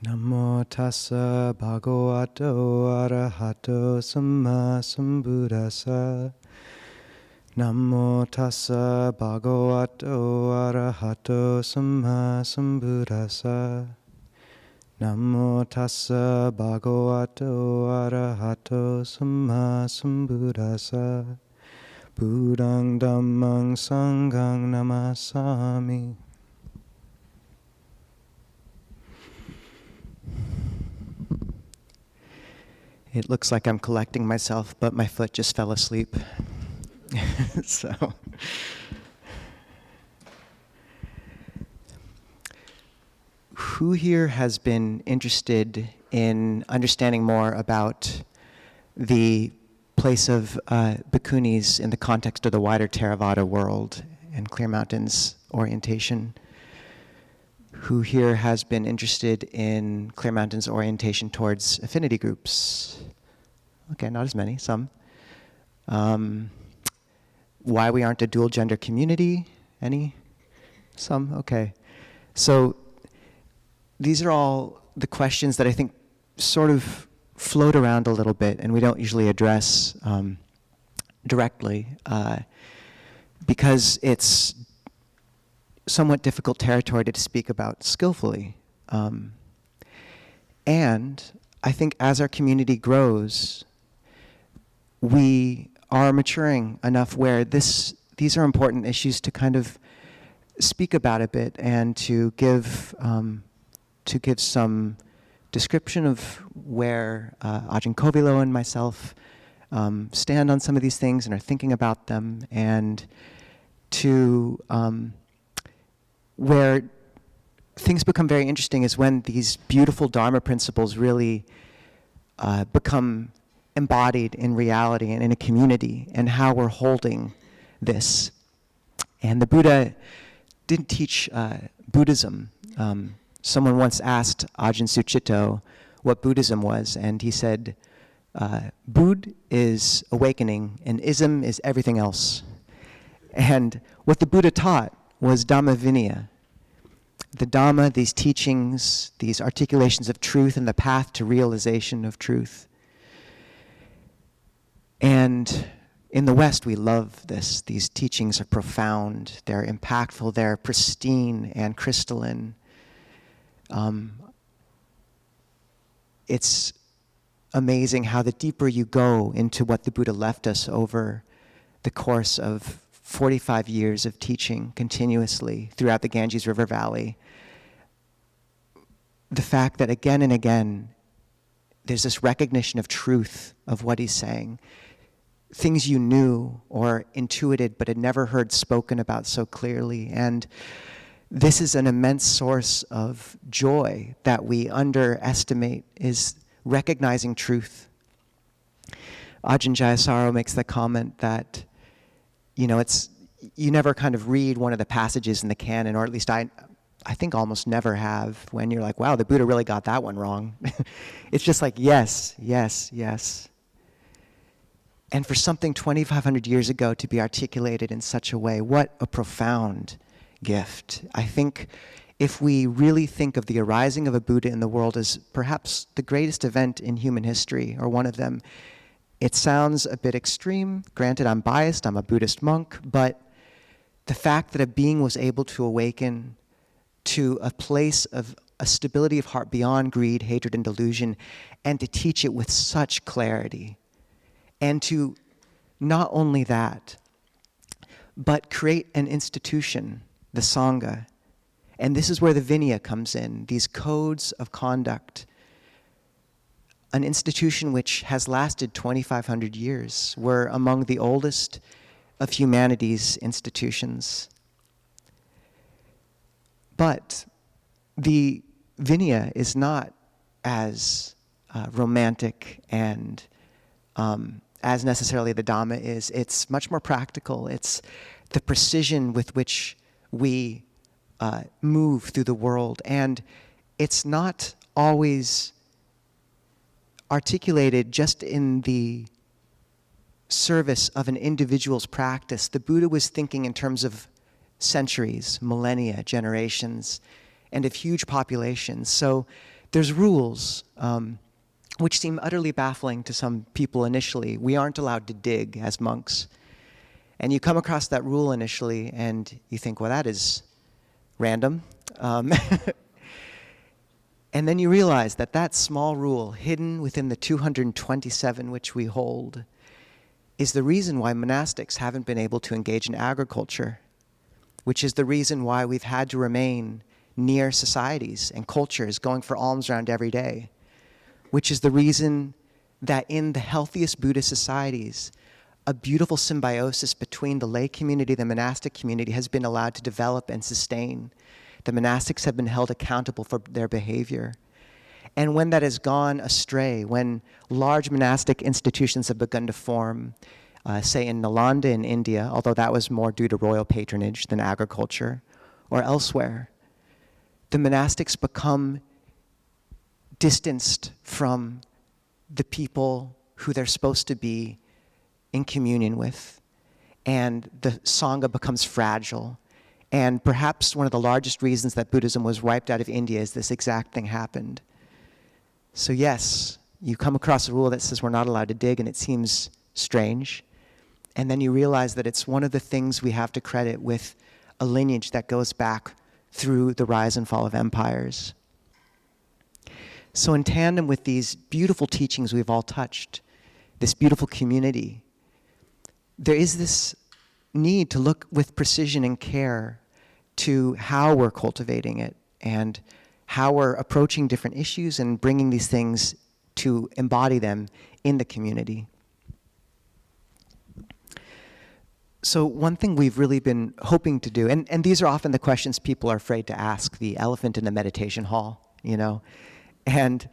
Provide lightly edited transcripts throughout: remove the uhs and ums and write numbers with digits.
Namo tassa bhagavato arahato samma sambuddhassa. Namo tassa bhagavato arahato samma sambuddhassa. Namo tassa bhagavato arahato samma sambuddhassa. Buddhaṃ Dhammāṃ Sanghaṃ Namasami. It looks like I'm collecting myself, but my foot just fell asleep. So, who here has been interested in understanding more about the place of Bhikkhunis in the context of the wider Theravāda world and Clear Mountain's orientation? Who here has been interested in Clear Mountain's orientation towards affinity groups? Okay, not as many, some. Why we aren't a dual gender community? Any? Some? Okay. So these are all the questions that I think sort of float around a little bit and we don't usually address directly because it's somewhat difficult territory to speak about skillfully. And I think as our community grows, we are maturing enough where these are important issues to kind of speak about a bit and to give some description of where Ajahn Kovilo and myself stand on some of these things and are thinking about them, and to where things become very interesting is when these beautiful Dharma principles really become embodied in reality and in a community, and how we're holding this. And the Buddha didn't teach Buddhism. Someone once asked Ajahn Sucitto what Buddhism was, and he said, Bud is awakening, and ism is everything else. And what the Buddha taught was Dhamma Vinaya. The Dhamma, these teachings, these articulations of truth and the path to realization of truth. And in the West, we love this. These teachings are profound, they're impactful, they're pristine and crystalline. It's amazing how the deeper you go into what the Buddha left us over the course of 45 years of teaching continuously throughout the Ganges River Valley, the fact that again and again, there's this recognition of truth of what he's saying. Things you knew or intuited but had never heard spoken about so clearly. And this is an immense source of joy that we underestimate, is recognizing truth. Ajahn Jayasaro makes the comment that, you never kind of read one of the passages in the canon, or at least I think almost never have, when you're like, wow, the Buddha really got that one wrong. It's just like, yes, yes, yes. And for something 2,500 years ago to be articulated in such a way, what a profound gift. I think if we really think of the arising of a Buddha in the world as perhaps the greatest event in human history, or one of them, it sounds a bit extreme. Granted, I'm biased, I'm a Buddhist monk, but the fact that a being was able to awaken to a place of a stability of heart beyond greed, hatred, and delusion, and to teach it with such clarity, and to not only that, but create an institution, the Sangha. And this is where the Vinaya comes in, these codes of conduct. An institution which has lasted 2,500 years. We're among the oldest of humanity's institutions. But the Vinaya is not as romantic and as necessarily the Dhamma is. It's much more practical. It's the precision with which we move through the world. And it's not always articulated just in the service of an individual's practice. The Buddha was thinking in terms of centuries, millennia, generations, and of huge populations. So there's rules, which seem utterly baffling to some people initially. We aren't allowed to dig as monks. And you come across that rule initially, and you think, well, that is random. And then you realize that that small rule, hidden within the 227 which we hold, is the reason why monastics haven't been able to engage in agriculture, which is the reason why we've had to remain near societies and cultures going for alms round every day, which is the reason that in the healthiest Buddhist societies, a beautiful symbiosis between the lay community and the monastic community has been allowed to develop and sustain. The monastics have been held accountable for their behavior. And when that has gone astray, when large monastic institutions have begun to form, say in Nalanda in India, although that was more due to royal patronage than agriculture, or elsewhere, the monastics become distanced from the people who they're supposed to be in communion with, and the Sangha becomes fragile. And perhaps one of the largest reasons that Buddhism was wiped out of India is this exact thing happened. So yes, you come across a rule that says we're not allowed to dig, and it seems strange. And then you realize that it's one of the things we have to credit with a lineage that goes back through the rise and fall of empires. So in tandem with these beautiful teachings we've all touched, this beautiful community, there is this need to look with precision and care to how we're cultivating it and how we're approaching different issues and bringing these things to embody them in the community. So one thing we've really been hoping to do, and these are often the questions people are afraid to ask, the elephant in the meditation hall, you know, and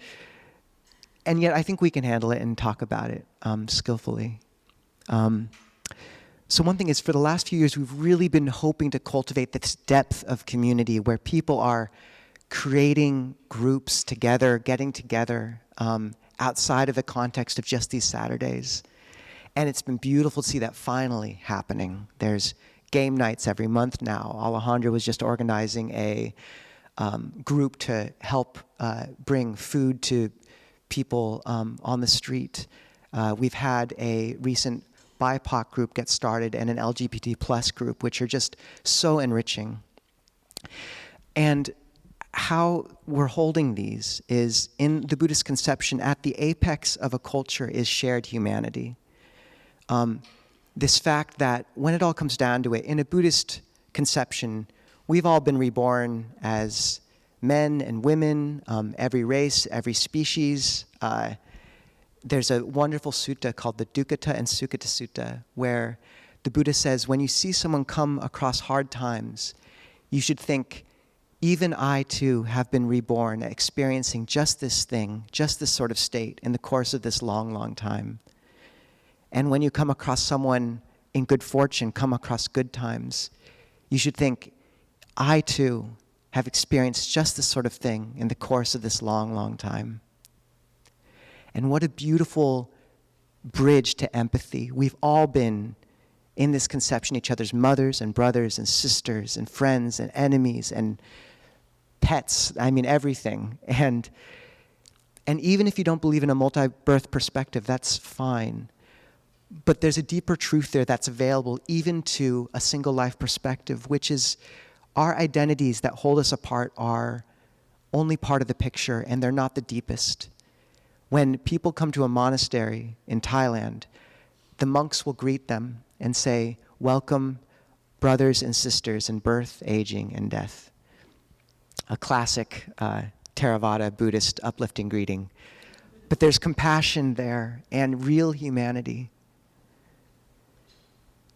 yet I think we can handle it and talk about it skillfully. So one thing is, for the last few years, we've really been hoping to cultivate this depth of community where people are creating groups together, getting together outside of the context of just these Saturdays. And it's been beautiful to see that finally happening. There's game nights every month now. Alejandro was just organizing a group to help bring food to people on the street. We've had a recent BIPOC group get started and an LGBT plus group, which are just so enriching. And how we're holding these is, in the Buddhist conception, at the apex of a culture is shared humanity. This fact that when it all comes down to it, in a Buddhist conception, we've all been reborn as men and women, every race, every species. There's a wonderful sutta called the Dukkata and Sukkata Sutta, where the Buddha says, when you see someone come across hard times, you should think, even I too have been reborn, experiencing just this thing, just this sort of state in the course of this long, long time. And when you come across someone in good fortune, come across good times, you should think, I too have experienced just this sort of thing in the course of this long, long time. And what a beautiful bridge to empathy. We've all been, in this conception, each other's mothers and brothers and sisters and friends and enemies and pets, I mean everything. And even if you don't believe in a multi-birth perspective, that's fine. But there's a deeper truth there that's available even to a single life perspective, which is our identities that hold us apart are only part of the picture, and they're not the deepest. When people come to a monastery in Thailand, the monks will greet them and say, welcome, brothers and sisters in birth, aging, and death. A classic Theravāda Buddhist uplifting greeting. But there's compassion there and real humanity.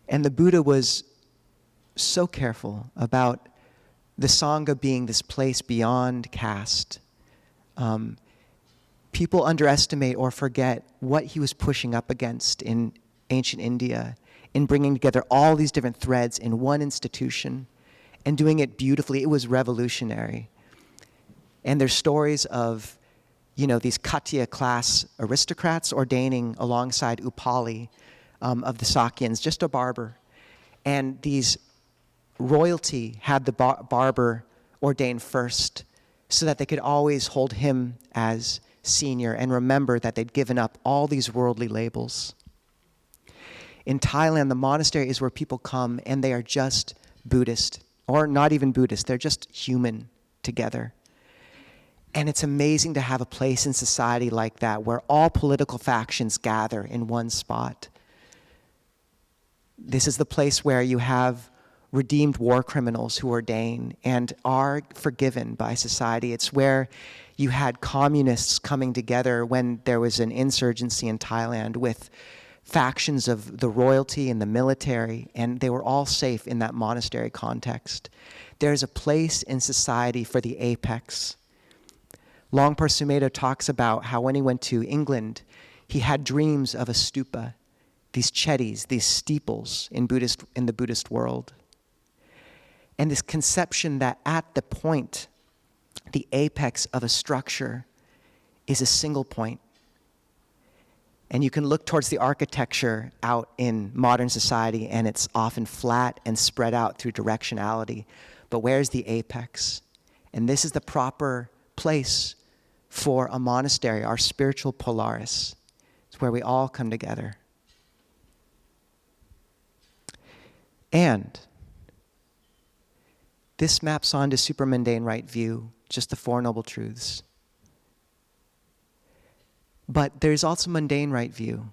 And the Buddha was so careful about the Sangha being this place beyond caste. People underestimate or forget what he was pushing up against in ancient India, in bringing together all these different threads in one institution and doing it beautifully. It was revolutionary. And there's stories of, these Khattiya class aristocrats ordaining alongside Upali of the Sakyans, just a barber. And these royalty had the barber ordained first so that they could always hold him as senior and remember that they'd given up all these worldly labels. In Thailand, the monastery is where people come and they are just Buddhist, or not even Buddhist, they're just human together. And it's amazing to have a place in society like that where all political factions gather in one spot. This is the place where you have redeemed war criminals who ordain and are forgiven by society. It's where you had communists coming together when there was an insurgency in Thailand with factions of the royalty and the military, and they were all safe in that monastery context. There's a place in society for the apex. Longpa Sumedho talks about how when he went to England, he had dreams of a stupa, these chetties, these steeples in the Buddhist world. And this conception that at the point, the apex of a structure is a single point. And you can look towards the architecture out in modern society, and it's often flat and spread out through directionality. But where's the apex? And this is the proper place for a monastery, our spiritual Polaris. It's where we all come together. And this maps onto supramundane right view, just the Four Noble Truths. But there's also mundane right view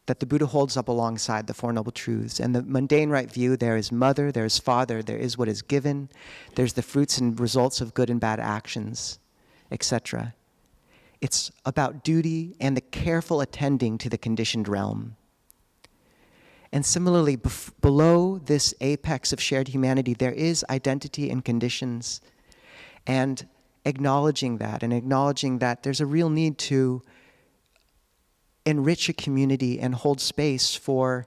that the Buddha holds up alongside the Four Noble Truths. And the mundane right view, there is mother, there is father, there is what is given, there's the fruits and results of good and bad actions, etc. It's about duty and the careful attending to the conditioned realm. And similarly, below this apex of shared humanity, there is identity and conditions. And acknowledging that there's a real need to enrich a community and hold space for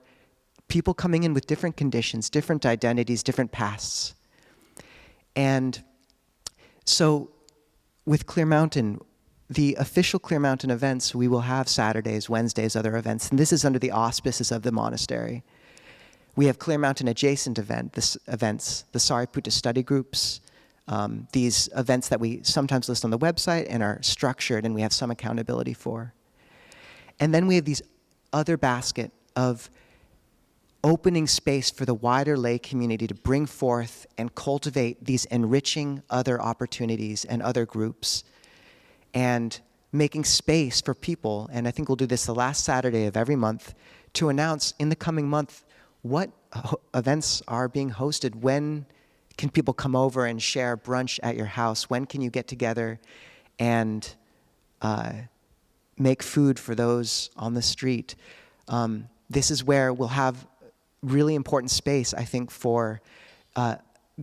people coming in with different conditions, different identities, different pasts. And so with Clear Mountain, the official Clear Mountain events, we will have Saturdays, Wednesdays, other events, and this is under the auspices of the monastery. We have Clear Mountain adjacent events, the Sariputta study groups, these events that we sometimes list on the website and are structured and we have some accountability for. And then we have these other basket of opening space for the wider lay community to bring forth and cultivate these enriching other opportunities and other groups, and making space for people, and I think we'll do this the last Saturday of every month, to announce in the coming month what events are being hosted. When can people come over and share brunch at your house? When can you get together and make food for those on the street? This is where we'll have really important space, I think, for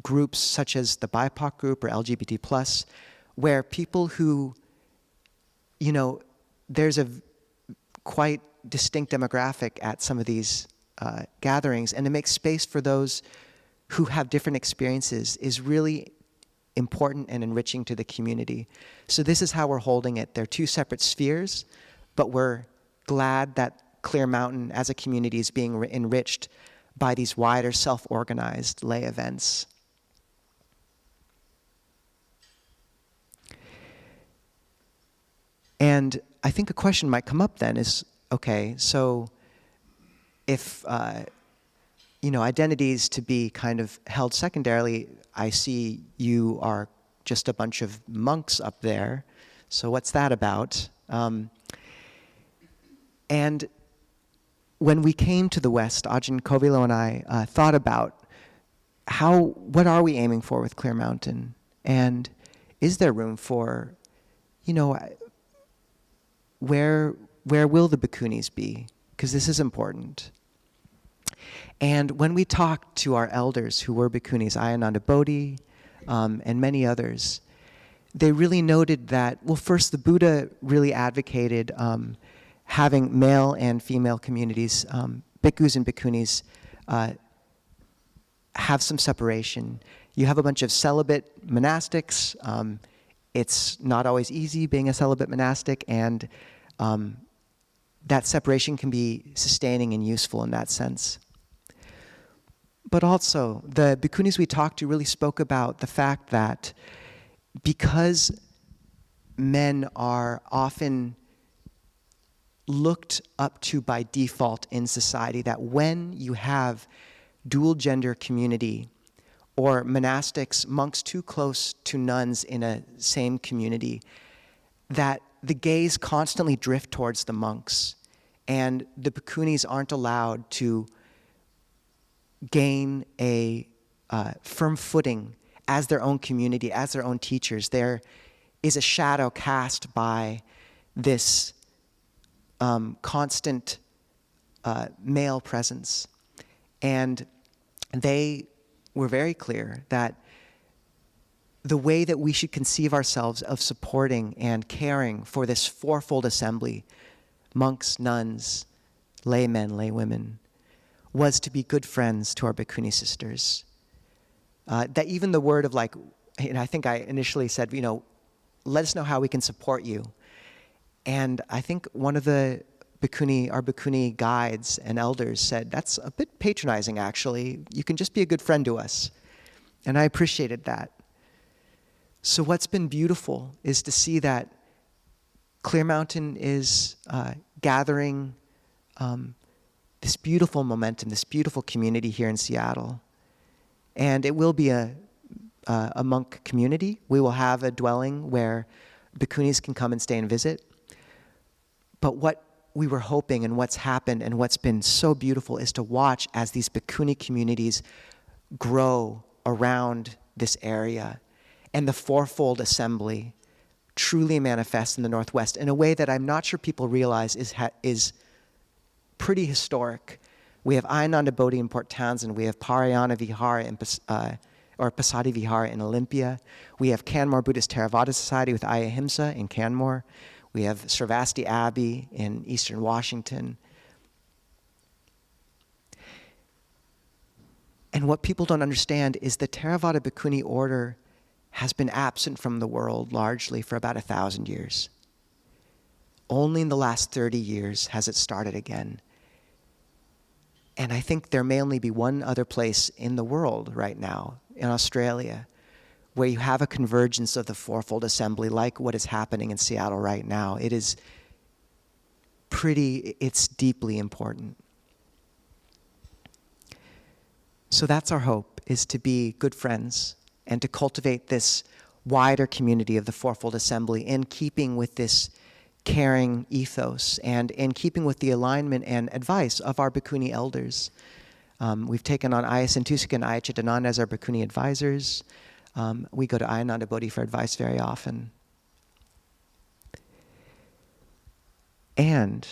groups such as the BIPOC group or LGBT+, where people who, there's a quite distinct demographic at some of these gatherings, and to make space for those who have different experiences is really important and enriching to the community. So this is how we're holding it. They're two separate spheres, but we're glad that Clear Mountain as a community is being enriched by these wider self-organized lay events. And I think a question might come up then is, okay, so if identities to be kind of held secondarily, I see you are just a bunch of monks up there, so what's that about? And when we came to the West, Ajahn Kovilo and I thought about what are we aiming for with Clear Mountain? And is there room for, where will the Bhikkhunis be? Because this is important. And when we talked to our elders who were Bhikkhunis, Ayananda Bodhi, and many others, they really noted that, well, first, the Buddha really advocated having male and female communities, bhikkhus and bhikkhunis, have some separation. You have a bunch of celibate monastics. It's not always easy being a celibate monastic, and that separation can be sustaining and useful in that sense. But also, the bhikkhunis we talked to really spoke about the fact that because men are often looked up to by default in society, that when you have dual gender community or monastics, monks too close to nuns in a same community, that the gaze constantly drift towards the monks, and the Bhikkhunis aren't allowed to gain a firm footing as their own community, as their own teachers. There is a shadow cast by this constant male presence. And they were very clear that the way that we should conceive ourselves of supporting and caring for this fourfold assembly, monks, nuns, laymen, laywomen, was to be good friends to our Bhikkhuni sisters. That even the word of like, and I think I initially said, let us know how we can support you. And I think one of the our Bhikkhuni guides and elders said, that's a bit patronizing actually. You can just be a good friend to us. And I appreciated that. So what's been beautiful is to see that Clear Mountain is gathering this beautiful momentum, this beautiful community here in Seattle. And it will be a monk community. We will have a dwelling where Bhikkhunis can come and stay and visit. But what we were hoping and what's happened and what's been so beautiful is to watch as these Bhikkhuni communities grow around this area and the fourfold assembly truly manifest in the Northwest in a way that I'm not sure people realize is pretty historic. We have Ayananda Bodhi in Port Townsend. We have Parayana Vihara or Pasadi Vihara in Olympia. We have Canmore Buddhist Theravāda Society with Ayahimsa in Canmore. We have Sravasti Abbey in Eastern Washington. And what people don't understand is the Theravāda Bhikkhuni order has been absent from the world largely for about 1,000 years. Only in the last 30 years has it started again. And I think there may only be one other place in the world right now, in Australia, where you have a convergence of the fourfold assembly like what is happening in Seattle right now. It's deeply important. So that's our hope, is to be good friends and to cultivate this wider community of the fourfold assembly in keeping with this caring ethos and in keeping with the alignment and advice of our Bhikkhuni elders. We've taken on Aya Santusika and Aya Chitananda as our Bhikkhuni advisors. We go to Ayananda Bodhi for advice very often. And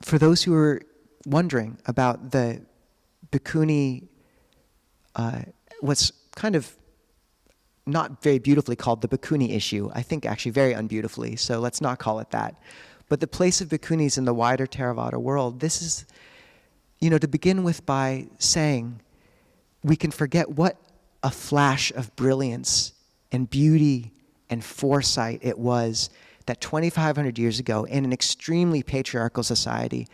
for those who are wondering about the Bhikkhuni, what's kind of not very beautifully called the Bhikkhuni issue, I think actually very unbeautifully, so let's not call it that. But the place of Bhikkhunis in the wider Theravada world, this is, to begin with by saying, we can forget what a flash of brilliance and beauty and foresight it was that 2,500 years ago in an extremely patriarchal society,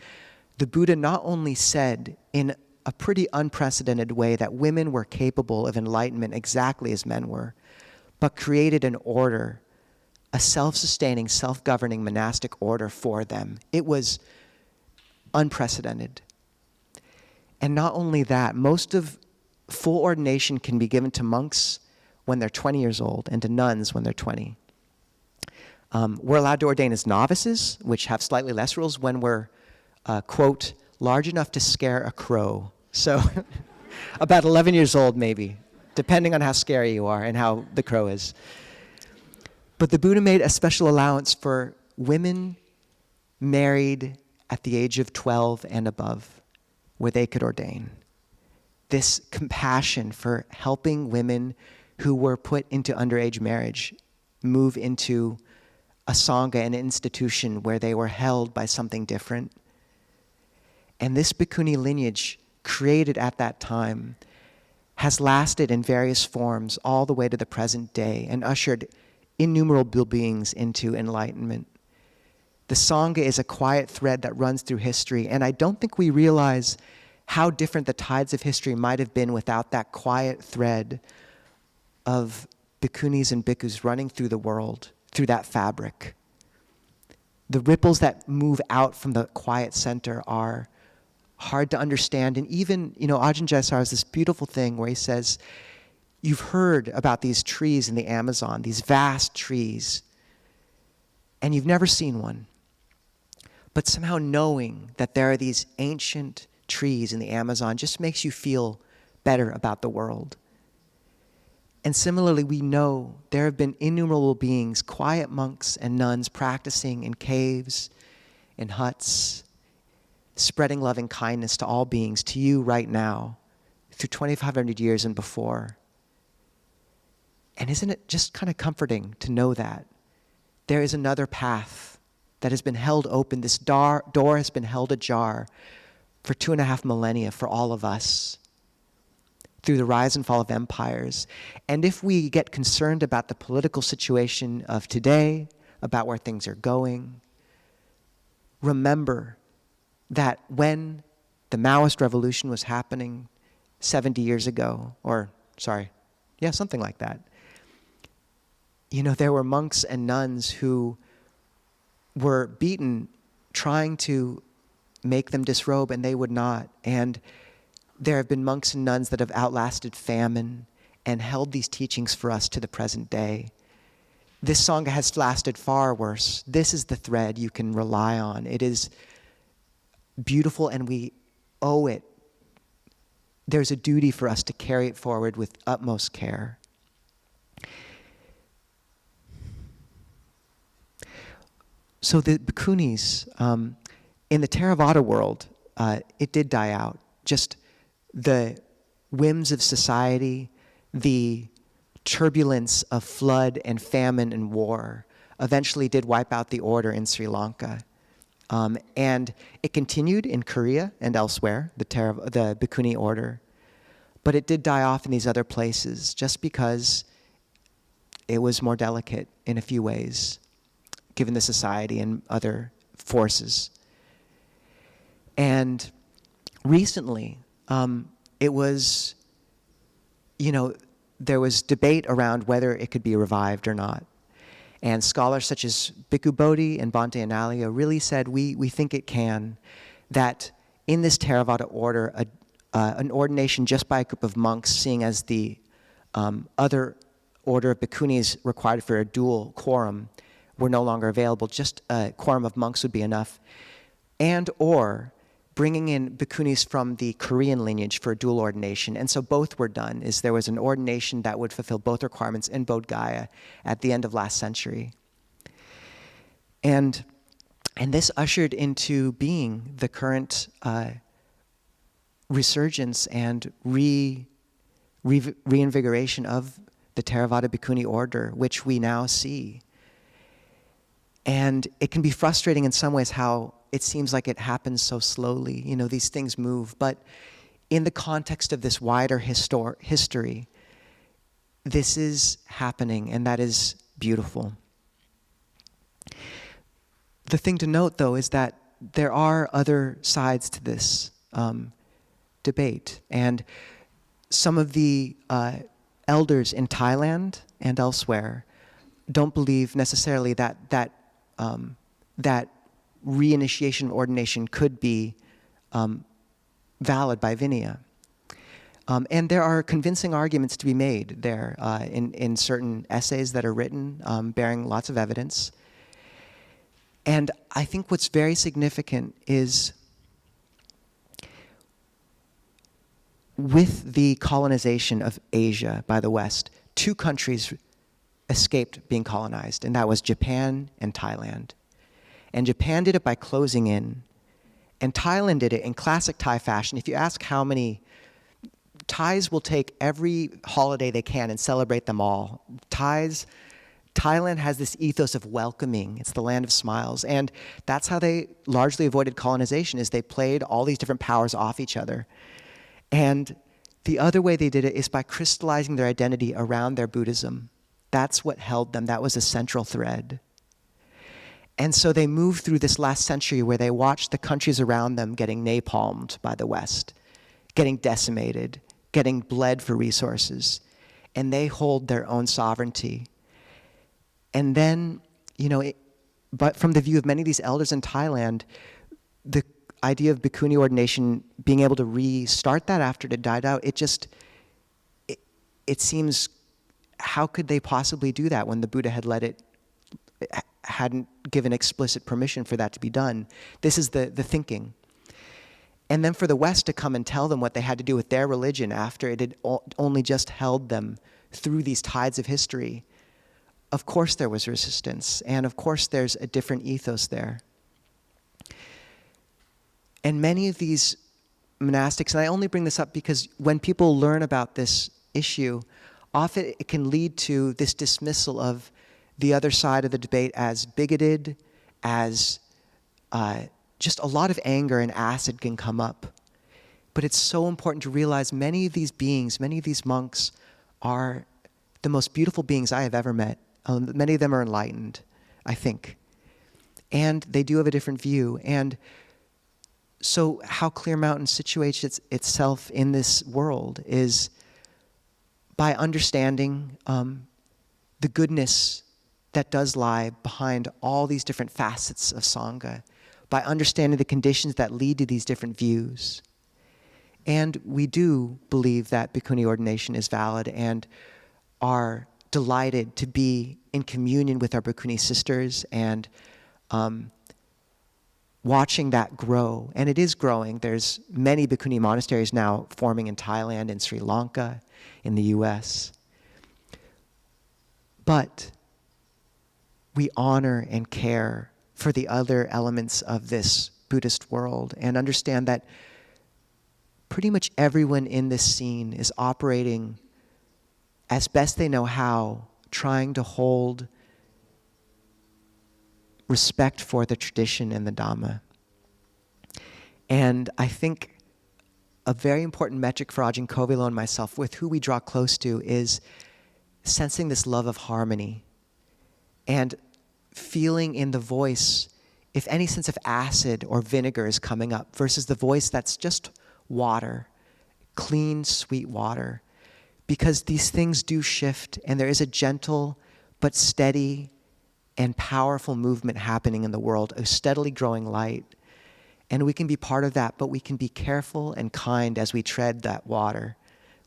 the Buddha not only said in a pretty unprecedented way that women were capable of enlightenment exactly as men were, but created an order, a self-sustaining, self-governing monastic order for them. It was unprecedented. And not only that, most of full ordination can be given to monks when they're 20 years old and to nuns when they're 20. We're allowed to ordain as novices, which have slightly less rules, when we're, quote, large enough to scare a crow. So about 11 years old maybe, depending on how scary you are and how the crow is. But the Buddha made a special allowance for women married at the age of 12 and above, where they could ordain. This compassion for helping women who were put into underage marriage move into a Sangha, an institution where they were held by something different. And this Bhikkhuni lineage, created at that time, has lasted in various forms all the way to the present day and ushered innumerable beings into enlightenment. The Sangha is a quiet thread that runs through history, and I don't think we realize how different the tides of history might have been without that quiet thread of bhikkhunis and bhikkhus running through the world, through that fabric. The ripples that move out from the quiet center are hard to understand. And even, Ajahn Nisabho has this beautiful thing where he says, you've heard about these trees in the Amazon, these vast trees, and you've never seen one. But somehow knowing that there are these ancient trees in the Amazon just makes you feel better about the world. And similarly, we know there have been innumerable beings, quiet monks and nuns practicing in caves, in huts, spreading loving kindness to all beings, to you right now, through 2,500 years and before. And isn't it just kind of comforting to know that there is another path that has been held open? This door has been held ajar for 2.5 millennia for all of us, through the rise and fall of empires. And if we get concerned about the political situation of today, about where things are going, remember that when the Maoist revolution was happening 70 years ago, something like that, there were monks and nuns who were beaten trying to make them disrobe, and they would not. And there have been monks and nuns that have outlasted famine and held these teachings for us to the present day. This Sangha has lasted far worse. This is the thread you can rely on. It is beautiful, and we owe it. There's a duty for us to carry it forward with utmost care. So the Bhikkhunis, in the Theravāda world, it did die out. Just the whims of society, the turbulence of flood and famine and war eventually did wipe out the order in Sri Lanka. And it continued in Korea and elsewhere, the Bhikkhuni order. But it did die off in these other places just because it was more delicate in a few ways, given the society and other forces. And recently, it was, there was debate around whether it could be revived or not. And scholars such as Bhikkhu Bodhi and Bhante Anālaya really said, we think it can, that in this Theravāda order, an ordination just by a group of monks, seeing as the other order of bhikkhunis required for a dual quorum were no longer available, just a quorum of monks would be enough. And or bringing in bhikkhunis from the Korean lineage for a dual ordination. And so both were done. There was an ordination that would fulfill both requirements in Bodh Gaya at the end of last century. And this ushered into being the current resurgence and reinvigoration of the Theravāda Bhikkhuni order, which we now see. And it can be frustrating in some ways how it seems like it happens so slowly. These things move. But in the context of this wider history, this is happening, and that is beautiful. The thing to note, though, is that there are other sides to this debate. And some of the elders in Thailand and elsewhere don't believe necessarily that reinitiation of ordination could be valid by Vinaya. And there are convincing arguments to be made there in certain essays that are written, bearing lots of evidence. And I think what's very significant is with the colonization of Asia by the West, 2 countries escaped being colonized, and that was Japan and Thailand. And Japan did it by closing in, and Thailand did it in classic Thai fashion. If you ask how many, Thais will take every holiday they can and celebrate them all. Thailand has this ethos of welcoming. It's the land of smiles. And that's how they largely avoided colonization, is they played all these different powers off each other. And the other way they did it is by crystallizing their identity around their Buddhism. That's what held them. That was a central thread. And so they moved through this last century where they watched the countries around them getting napalmed by the West, getting decimated, getting bled for resources. and they hold their own sovereignty. And then, but from the view of many of these elders in Thailand, the idea of Bhikkhuni ordination, being able to restart that after it had died out, it seems, how could they possibly do that when the Buddha hadn't given explicit permission for that to be done? This is the thinking. And then for the West to come and tell them what they had to do with their religion after it had only just held them through these tides of history, of course there was resistance, and of course there's a different ethos there. And many of these monastics, and I only bring this up because when people learn about this issue, often it can lead to this dismissal of the other side of the debate as bigoted, as just a lot of anger and acid can come up. But it's so important to realize many of these beings, many of these monks are the most beautiful beings I have ever met. Many of them are enlightened, I think. And they do have a different view. And so how Clear Mountain situates itself in this world is by understanding the goodness that does lie behind all these different facets of Sangha, by understanding the conditions that lead to these different views. And we do believe that Bhikkhuni ordination is valid and are delighted to be in communion with our Bhikkhuni sisters and watching that grow. And it is growing. There's many Bhikkhuni monasteries now forming in Thailand, in Sri Lanka, in the US. But we honor and care for the other elements of this Buddhist world and understand that pretty much everyone in this scene is operating as best they know how, trying to hold respect for the tradition and the Dhamma. And I think a very important metric for Ajahn Kovilo and myself, with who we draw close to, is sensing this love of harmony and feeling in the voice if any sense of acid or vinegar is coming up versus the voice that's just water, clean, sweet water. Because these things do shift, and there is a gentle but steady and powerful movement happening in the world, a steadily growing light. And we can be part of that, but we can be careful and kind as we tread that water,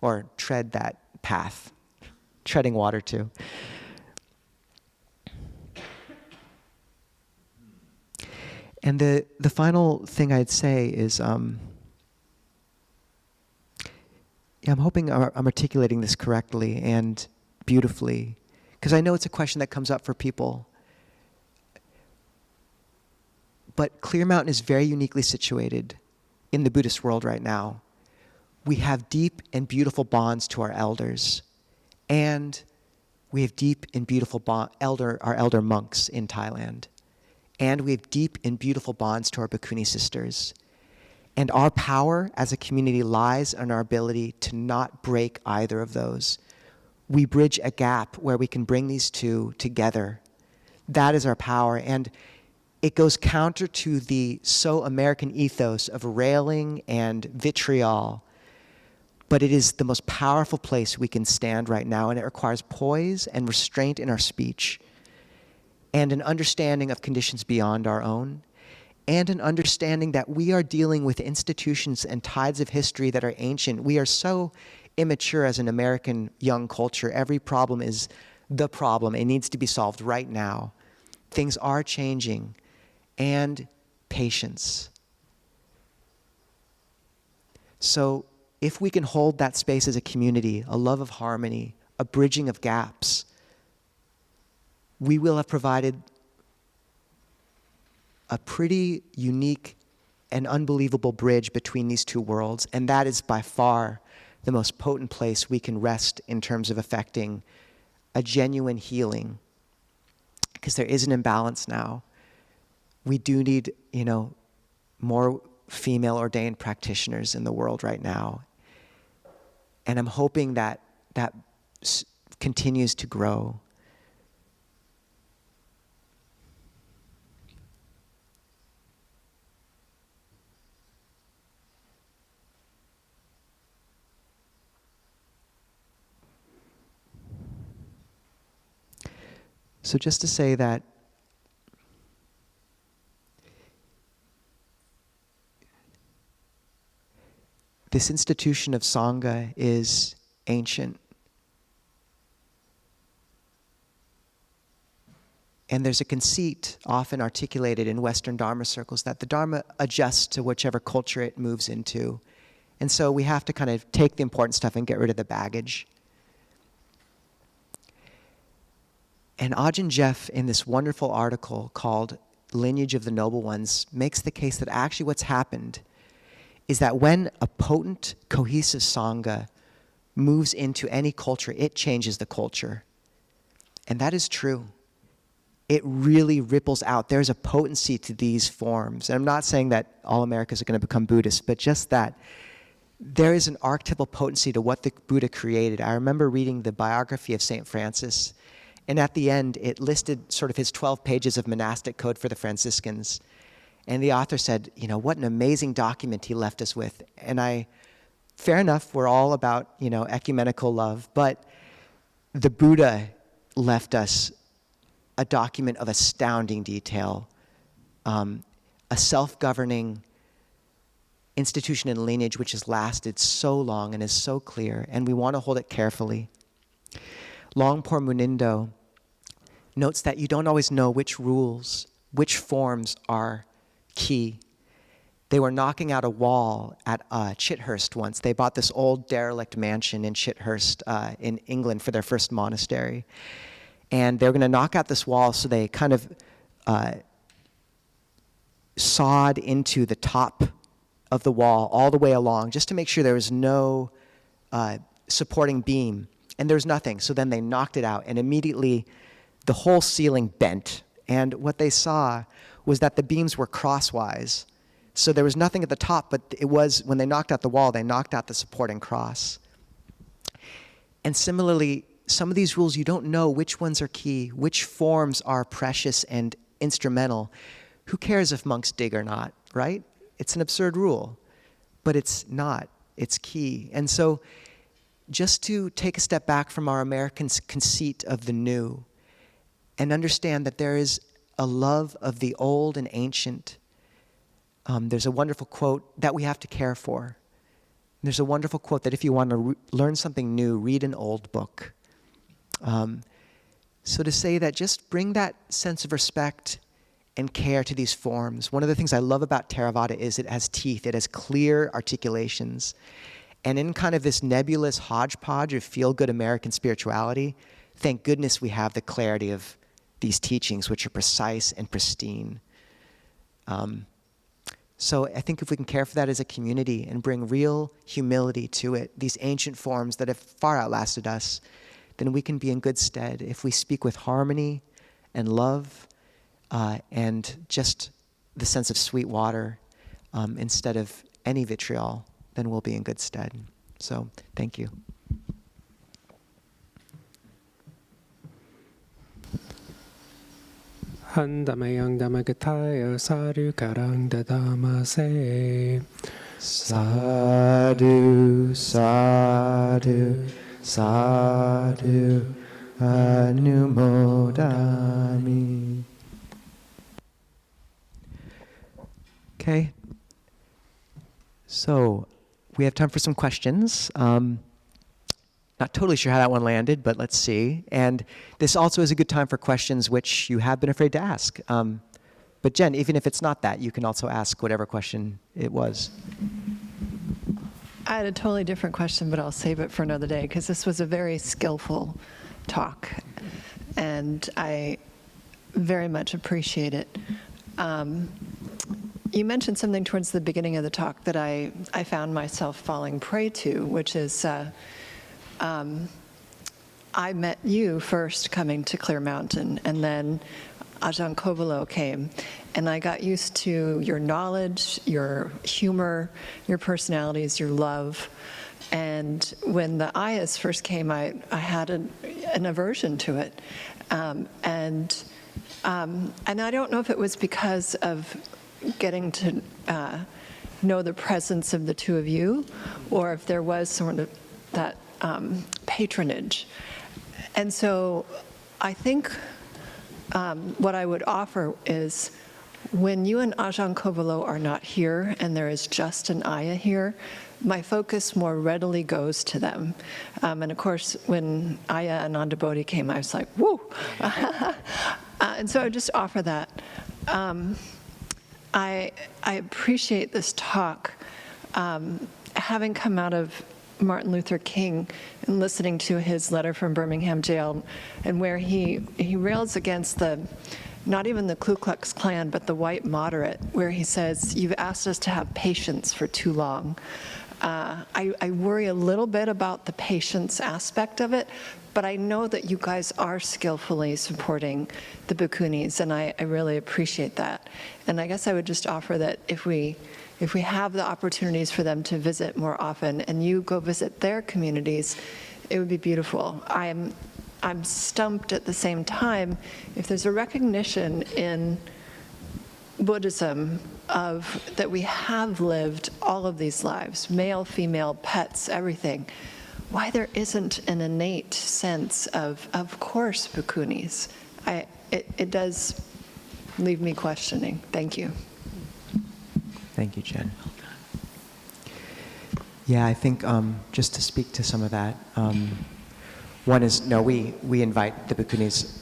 or tread that path. Treading water too. And the final thing I'd say is, I'm hoping I'm articulating this correctly and beautifully, because I know it's a question that comes up for people. But Clear Mountain is very uniquely situated in the Buddhist world right now. We have deep and beautiful bonds to our elders, and we have deep and beautiful our elder monks in Thailand, and we have deep and beautiful bonds to our Bhikkhuni sisters. And our power as a community lies in our ability to not break either of those. We bridge a gap where we can bring these two together. That is our power. And it goes counter to the so American ethos of railing and vitriol. But it is the most powerful place we can stand right now. And it requires poise and restraint in our speech, and an understanding of conditions beyond our own, and an understanding that we are dealing with institutions and tides of history that are ancient. We are so immature as an American young culture. Every problem is the problem. It needs to be solved right now. Things are changing. And patience. So if we can hold that space as a community, a love of harmony, a bridging of gaps, we will have provided a pretty unique and unbelievable bridge between these two worlds, and that is by far the most potent place we can rest in terms of affecting a genuine healing, because there is an imbalance now. We do need, more female ordained practitioners in the world right now, and I'm hoping that continues to grow. So just to say that this institution of Sangha is ancient. And there's a conceit often articulated in Western Dharma circles that the Dharma adjusts to whichever culture it moves into. And so we have to kind of take the important stuff and get rid of the baggage. And Ajahn Jeff, in this wonderful article called Lineage of the Noble Ones, makes the case that actually what's happened is that when a potent, cohesive Sangha moves into any culture, it changes the culture. And that is true. It really ripples out. There's a potency to these forms. And I'm not saying that all Americans are going to become Buddhist, but just that there is an archetypal potency to what the Buddha created. I remember reading the biography of St. Francis, and at the end, it listed sort of his 12 pages of monastic code for the Franciscans. And the author said, you know, what an amazing document he left us with. And fair enough, we're all about, you know, ecumenical love, but the Buddha left us a document of astounding detail, a self-governing institution and lineage which has lasted so long and is so clear, and we want to hold it carefully. Longpo Munindo notes that you don't always know which rules, which forms are key. They were knocking out a wall at Chithurst once. They bought this old derelict mansion in Chithurst in England for their first monastery. And they were going to knock out this wall, so they kind of sawed into the top of the wall all the way along, just to make sure there was no supporting beam. And there was nothing. So then they knocked it out, and immediately the whole ceiling bent. And what they saw was that the beams were crosswise. So there was nothing at the top, but it was, when they knocked out the wall, they knocked out the supporting cross. And similarly, some of these rules, you don't know which ones are key, which forms are precious and instrumental. Who cares if monks dig or not, right? It's an absurd rule, but it's not. It's key. And so just to take a step back from our American conceit of the new and understand that there is a love of the old and ancient. There's a wonderful quote that we have to care for. There's a wonderful quote that if you want to learn something new, read an old book. So to say that, just bring that sense of respect and care to these forms. One of the things I love about Theravāda is it has teeth, it has clear articulations. And in kind of this nebulous hodgepodge of feel-good American spirituality, thank goodness we have the clarity of these teachings, which are precise and pristine. So I think if we can care for that as a community and bring real humility to it, these ancient forms that have far outlasted us, then we can be in good stead. If we speak with harmony and love and just the sense of sweet water instead of any vitriol, then we'll be in good stead. So thank you. Handamayang damagataya sadhu karang dadamase. Sadhu, sadhu, sadhu, anumodami. Okay. So we have time for some questions. Not totally sure how that one landed, but let's see. And this also is a good time for questions which you have been afraid to ask. But Jen, even if it's not that, you can also ask whatever question it was. I had a totally different question, but I'll save it for another day, because this was a very skillful talk, and I very much appreciate it. You mentioned something towards the beginning of the talk that I found myself falling prey to, which is I met you first coming to Clear Mountain, and then Ajahn Kovalo came, and I got used to your knowledge, your humor, your personalities, your love. And when the ayahs first came, I had an aversion to it. And I don't know if it was because of getting to know the presence of the two of you, or if there was sort of that patronage. And so I think what I would offer is, when you and Ajahn Kovalo are not here and there is just an ayah here, my focus more readily goes to them. And of course, when Ayya Ananda Bodhi came, I was like, woo! And so I would just offer that. I appreciate this talk. Having come out of Martin Luther King and listening to his letter from Birmingham jail, and where he rails against not even the Ku Klux Klan, but the white moderate, where he says, you've asked us to have patience for too long. I worry a little bit about the patience aspect of it, but I know that you guys are skillfully supporting the Bhikkhunis, and I really appreciate that. And I guess I would just offer that if we have the opportunities for them to visit more often, and you go visit their communities, it would be beautiful. I'm stumped at the same time if there's a recognition in Buddhism that we have lived all of these lives, male, female, pets, everything, why there isn't an innate sense of course, Bhikkhunis. It does leave me questioning. Thank you. Thank you, Jen. Yeah, I think just to speak to some of that, one is, no, we invite the Bhikkhunis.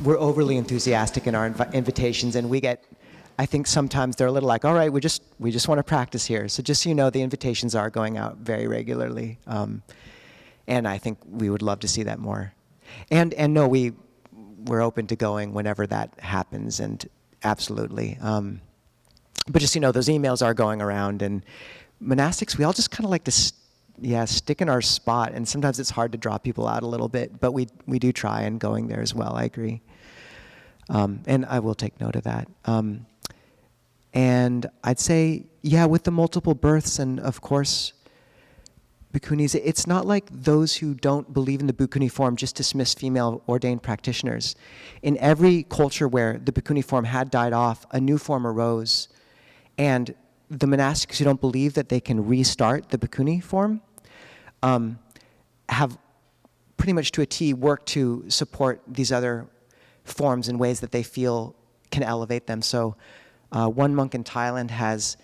We're overly enthusiastic in our invitations, and we get, I think sometimes they're a little like, all right, we just want to practice here. So just so you know, the invitations are going out very regularly, and I think we would love to see that more. And no, we're open to going whenever that happens, and absolutely. But just so you know, those emails are going around, and monastics, we all just kind of like to stick in our spot, and sometimes it's hard to draw people out a little bit, but we do try and going there as well, I agree. And I will take note of that. And I'd say, yeah, with the multiple births, and of course, Bhikkhunis, it's not like those who don't believe in the Bhikkhuni form just dismiss female ordained practitioners. In every culture where the Bhikkhuni form had died off, a new form arose, and the monastics who don't believe that they can restart the Bhikkhuni form have pretty much to a T worked to support these other forms in ways that they feel can elevate them. So one monk in Thailand has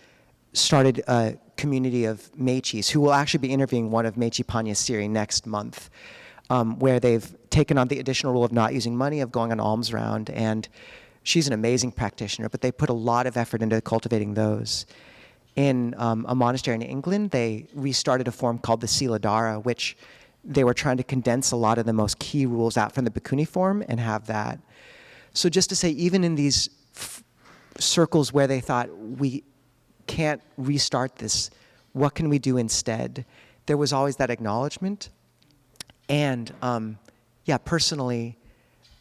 started a community of Mechis who will actually be interviewing one of Mechi Panya's series next month, where they've taken on the additional rule of not using money, of going on alms round, and she's an amazing practitioner, but they put a lot of effort into cultivating those. In a monastery in England, they restarted a form called the Siladhara, which they were trying to condense a lot of the most key rules out from the Bhikkhuni form and have that. So just to say, even in these circles where they thought, we can't restart this, what can we do instead? There was always that acknowledgement. And yeah, personally,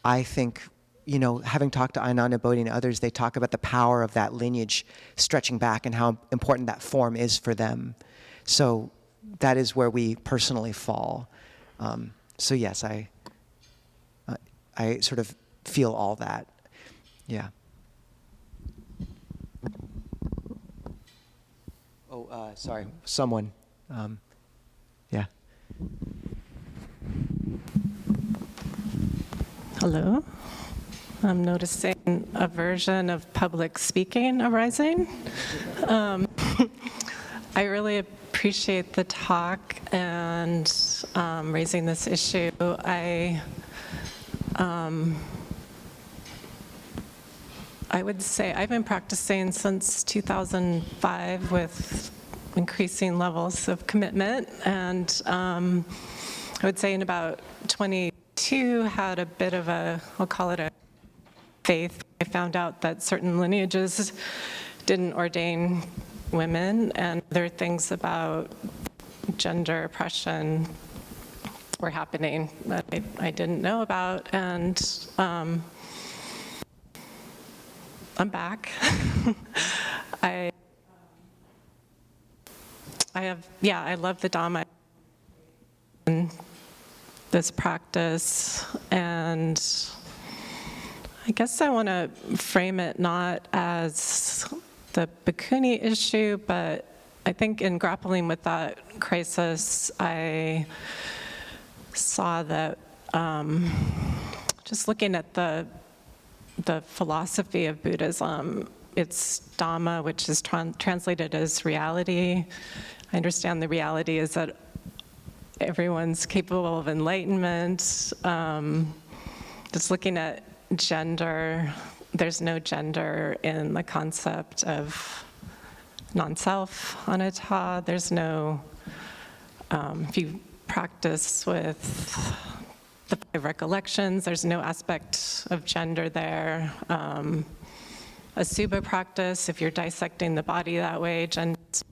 I think, you know, having talked to Ananda Bodhi and others, they talk about the power of that lineage stretching back and how important that form is for them. So that is where we personally fall. So yes, I sort of feel all that. Yeah. Oh, sorry, someone. Yeah. Hello. I'm noticing a version of public speaking arising. I really appreciate the talk and raising this issue. I would say I've been practicing since 2005 with increasing levels of commitment, and I would say in about 22 had a bit of a, I'll call it a faith. I found out that certain lineages didn't ordain women, and other things about gender oppression were happening that I didn't know about, and I'm back. I love the Dhamma and this practice, and I guess I want to frame it not as the Bhikkhuni issue, but I think in grappling with that crisis, I saw that just looking at the philosophy of Buddhism, it's Dhamma, which is translated as reality. I understand the reality is that everyone's capable of enlightenment. Just looking at gender, there's no gender in the concept of non-self, anatta. There's no, if you practice with the 5 recollections, there's no aspect of gender there. A Subha practice, if you're dissecting the body that way, gender's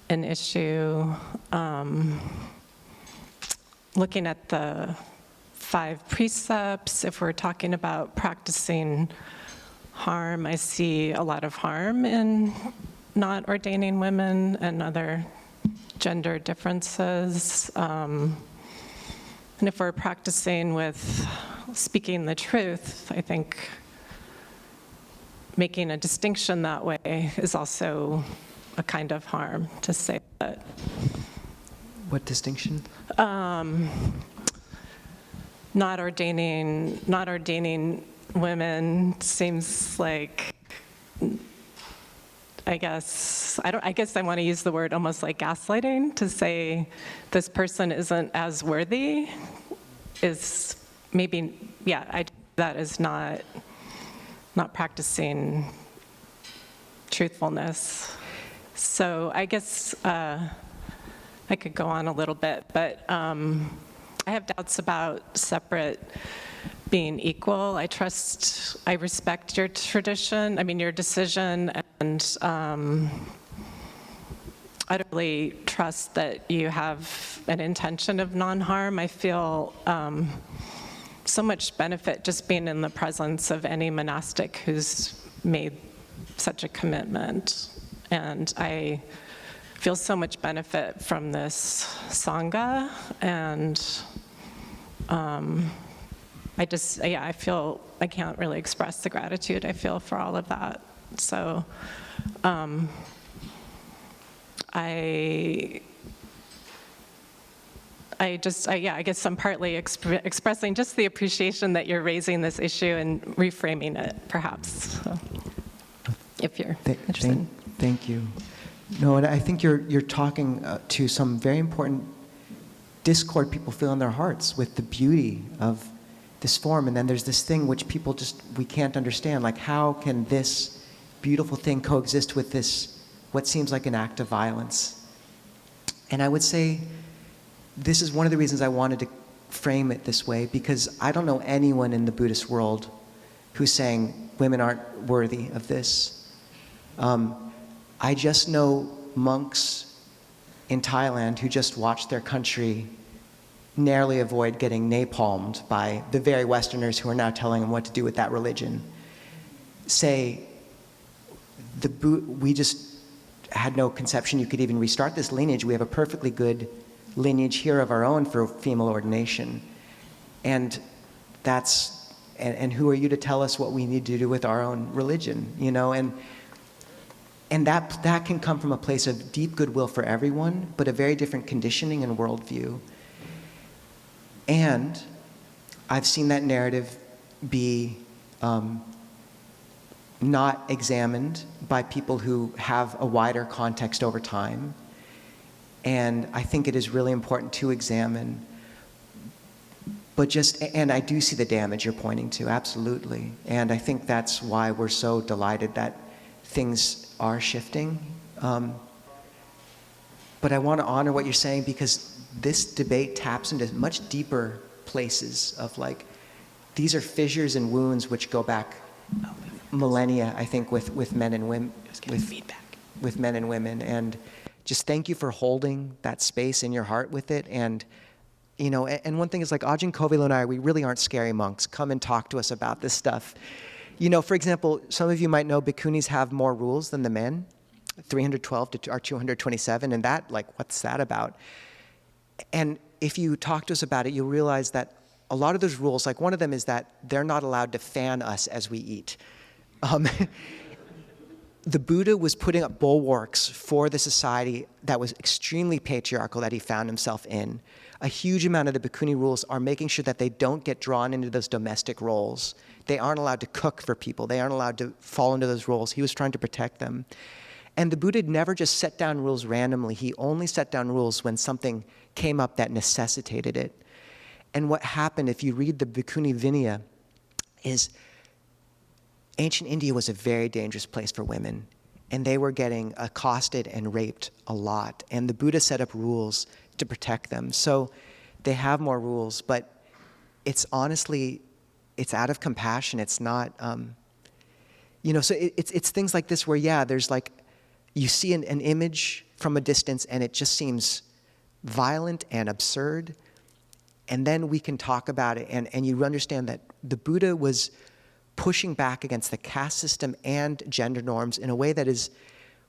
an issue. Looking at the 5 precepts, if we're talking about practicing harm, I see a lot of harm in not ordaining women and other gender differences. And if we're practicing with speaking the truth, I think making a distinction that way is also a kind of harm, to say that. What distinction? Not ordaining women seems like, I guess I want to use the word almost like gaslighting, to say this person isn't as worthy is maybe, that is not practicing truthfulness. So I guess I could go on a little bit, but I have doubts about separate being equal. I respect your tradition, your decision, and utterly trust that you have an intention of non-harm. I feel so much benefit just being in the presence of any monastic who's made such a commitment. And I feel so much benefit from this Sangha, and I feel I can't really express the gratitude I feel for all of that. So I guess I'm partly expressing just the appreciation that you're raising this issue and reframing it, perhaps, so, if you're interested. Thank you. No, and I think you're talking to some very important discord people feel in their hearts with the beauty of this form, and then there's this thing which people we can't understand, like how can this beautiful thing coexist with this, what seems like an act of violence? And I would say this is one of the reasons I wanted to frame it this way, because I don't know anyone in the Buddhist world who's saying women aren't worthy of this. I just know monks in Thailand who just watched their country narrowly avoid getting napalmed by the very Westerners who are now telling them what to do with that religion. Say, we just had no conception you could even restart this lineage. We have a perfectly good lineage here of our own for female ordination. And who are you to tell us what we need to do with our own religion, And that can come from a place of deep goodwill for everyone, but a very different conditioning and worldview. And I've seen that narrative be not examined by people who have a wider context over time. And I think it is really important to examine. And I do see the damage you're pointing to, absolutely. And I think that's why we're so delighted that things are shifting. But I want to honor what you're saying, because this debate taps into much deeper places of these are fissures and wounds which go back millennia, I think, with men and women, with men and women. And just thank you for holding that space in your heart with it. And and one thing is, Ajahn Kovilo and I, we really aren't scary monks. Come and talk to us about this stuff. For example, some of you might know Bhikkhunis have more rules than the men, 312 to our 227, and that, what's that about? And if you talk to us about it, you'll realize that a lot of those rules, one of them is that they're not allowed to fan us as we eat. the Buddha was putting up bulwarks for the society that was extremely patriarchal that he found himself in. A huge amount of the Bhikkhuni rules are making sure that they don't get drawn into those domestic roles. They aren't allowed to cook for people. They aren't allowed to fall into those roles. He was trying to protect them. And the Buddha never just set down rules randomly. He only set down rules when something came up that necessitated it. And what happened, if you read the Bhikkhuni Vinaya, is ancient India was a very dangerous place for women. And they were getting accosted and raped a lot. And the Buddha set up rules to protect them. So they have more rules, but it's honestly, it's out of compassion. It's not, so it's things like this where, yeah, there's like, you see an image from a distance and it just seems violent and absurd. And then we can talk about it and you understand that the Buddha was pushing back against the caste system and gender norms in a way that is,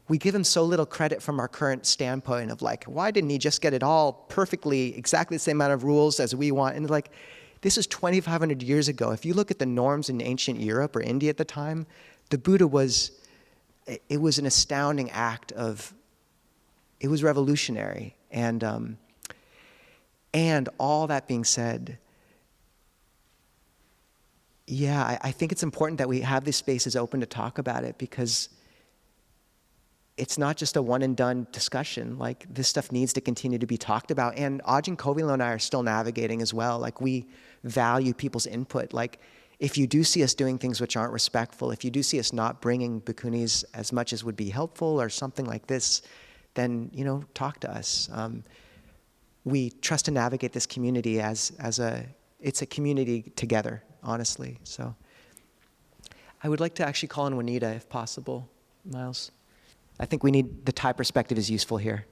we give him so little credit from our current standpoint of like, why didn't he just get it all perfectly, exactly the same amount of rules as we want? And like, this is 2,500 years ago. If you look at the norms in ancient Europe or India at the time, the Buddha it was an astounding act of, it was revolutionary. And all that being said, yeah, I think it's important that we have these spaces open to talk about it because it's not just a one and done discussion. Like this stuff needs to continue to be talked about. And Ajahn Kovilo and I are still navigating as well. Like we value people's input. Like if you do see us doing things which aren't respectful, if you do see us not bringing Bhikkhunis as much as would be helpful or something like this, then, talk to us. We trust to navigate this community it's a community together, honestly. So I would like to actually call on Juanita if possible, Miles. I think the Thai perspective is useful here.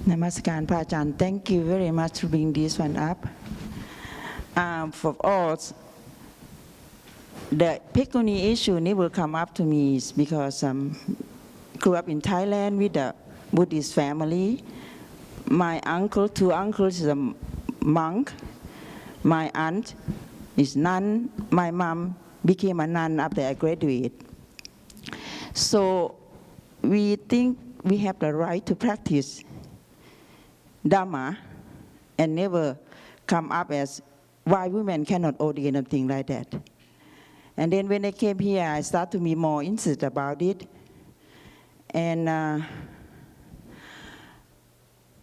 Namaskar, Prajhan. Thank you very much for bringing this one up. For all, the Bhikkhuni issue never come up to me is because grew up in Thailand with a Buddhist family. My two uncles is a monk. My aunt is nun. My mom became a nun after I graduated. So we think we have the right to practice Dhamma and never come up as why women cannot ordain or thing like that. And then when I came here, I started to be more interested about it. And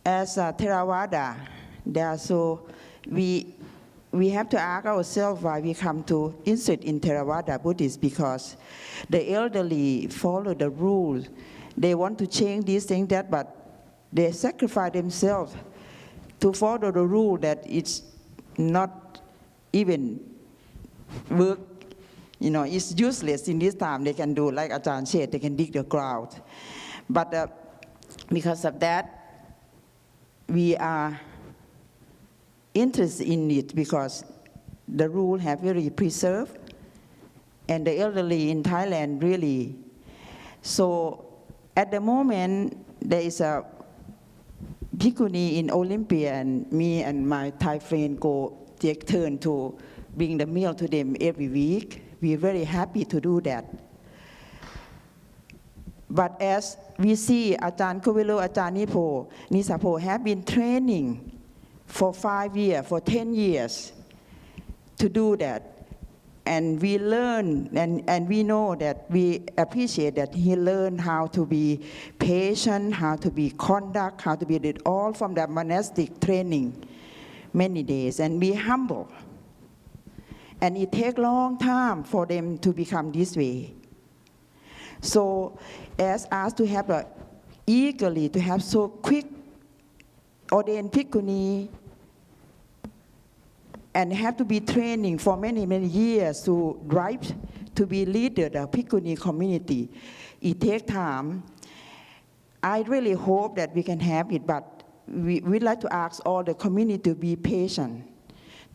as a Theravāda, we have to ask ourselves why we come to interest in Theravāda Buddhist, because the elderly follow the rules. They want to change this thing, that, but they sacrifice themselves to follow the rule that it's not even work. It's useless in this time. They can do, like Ajahn said, they can dig the ground. But because of that, we are interested in it because the rule have very preserved, and the elderly in Thailand really. So at the moment, there is a Bhikkhuni in Olympia, and me and my Thai friend go take turn to bring the meal to them every week. We're very happy to do that. But as we see, Ajahn Kovilo, Ajahn Nisabho have been training for 5 years, for 10 years to do that. And we learn, and we know that we appreciate that he learned how to be patient, how to be conduct, how to be it all from the monastic training many days, and be humble. And it takes long time for them to become this way. So as us to have eagerly to have so quick ordained Bhikkhuni, and have to be training for many, many years to drive to be leader of the Bhikkhuni community. It takes time. I really hope that we can have it, but we'd like to ask all the community to be patient,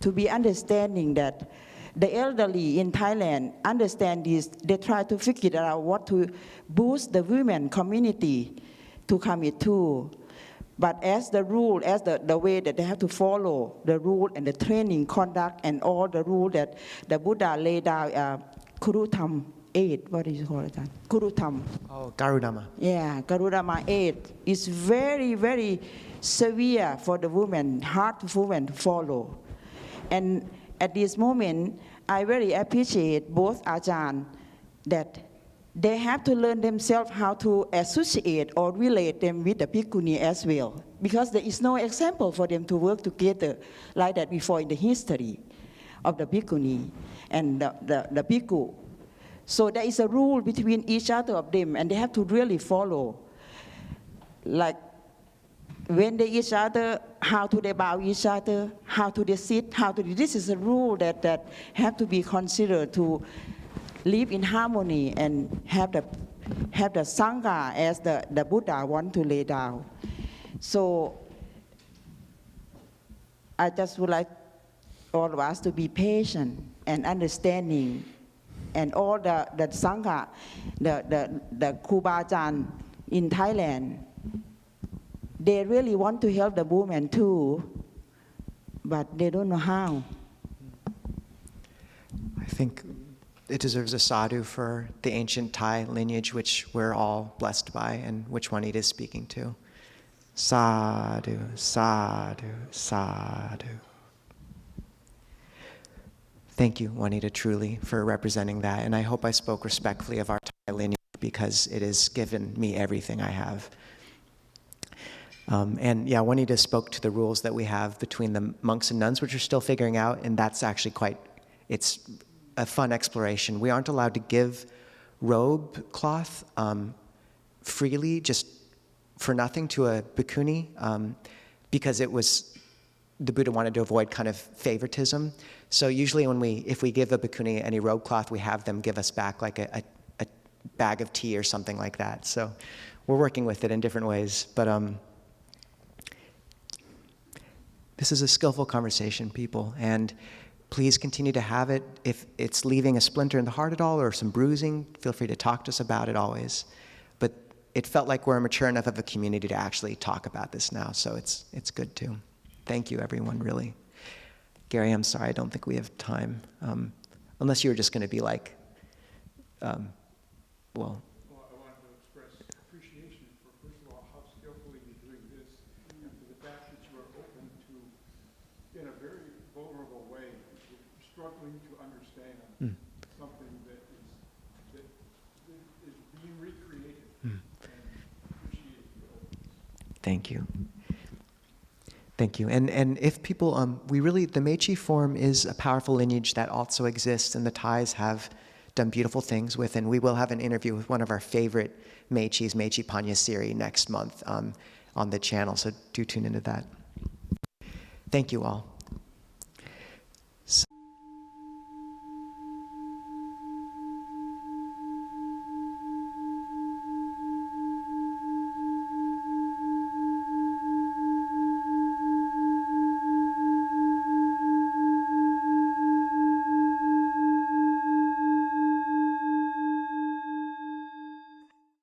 to be understanding that the elderly in Thailand understand this. They try to figure out what to boost the women community to come here too. But as the rule, as the way that they have to follow the rule and the training, conduct, and all the rule that the Buddha laid down, Kurutam 8, what do you call it? Kurutam. Oh, Garudama. Yeah, Garudama 8 is very, very severe for the woman, hard for women to follow. And at this moment, I very appreciate both Ajahn that they have to learn themselves how to associate or relate them with the Bhikkhuni as well, because there is no example for them to work together like that before in the history of the Bhikkhuni and the Bhikkhu. So there is a rule between each other of them, and they have to really follow. Like when they each other, how to they bow each other, how to they sit, how to this is a rule that have to be considered to live in harmony and have the Sangha as the Buddha want to lay down. So I just would like all of us to be patient and understanding, and all the Sangha, the Kruba Ajahn in Thailand, they really want to help the women too, but they don't know how. I think it deserves a sadhu for the ancient Thai lineage, which we're all blessed by, and which Juanita is speaking to. Sadhu, sadhu, sadhu. Thank you, Juanita, truly, for representing that. And I hope I spoke respectfully of our Thai lineage, because it has given me everything I have. And yeah, Juanita spoke to the rules that we have between the monks and nuns, which we're still figuring out, and that's actually it's a fun exploration. We aren't allowed to give robe cloth freely, just for nothing, to a bhikkhuni, because the Buddha wanted to avoid kind of favoritism. So usually if we give a bhikkhuni any robe cloth, we have them give us back like a bag of tea or something like that. So we're working with it in different ways. But this is a skillful conversation, people, and please continue to have it. If it's leaving a splinter in the heart at all or some bruising, feel free to talk to us about it always. But it felt like we're mature enough of a community to actually talk about this now, so it's good too. Thank you, everyone, really. Gary, I'm sorry, I don't think we have time. Unless you were just going to be like, Well, I wanted to express appreciation for, first of all, how skillfully you're doing this, and for the fact that you are open to, in a very vulnerable way, struggling to understand something that is being recreated. And appreciate your openness. Thank you. Thank you. And if people, the Meiji form is a powerful lineage that also exists, and the Thais have done beautiful things with, and we will have an interview with one of our favorite Meichis, Meiji Panyasiri, next month on the channel, so do tune into that. Thank you all.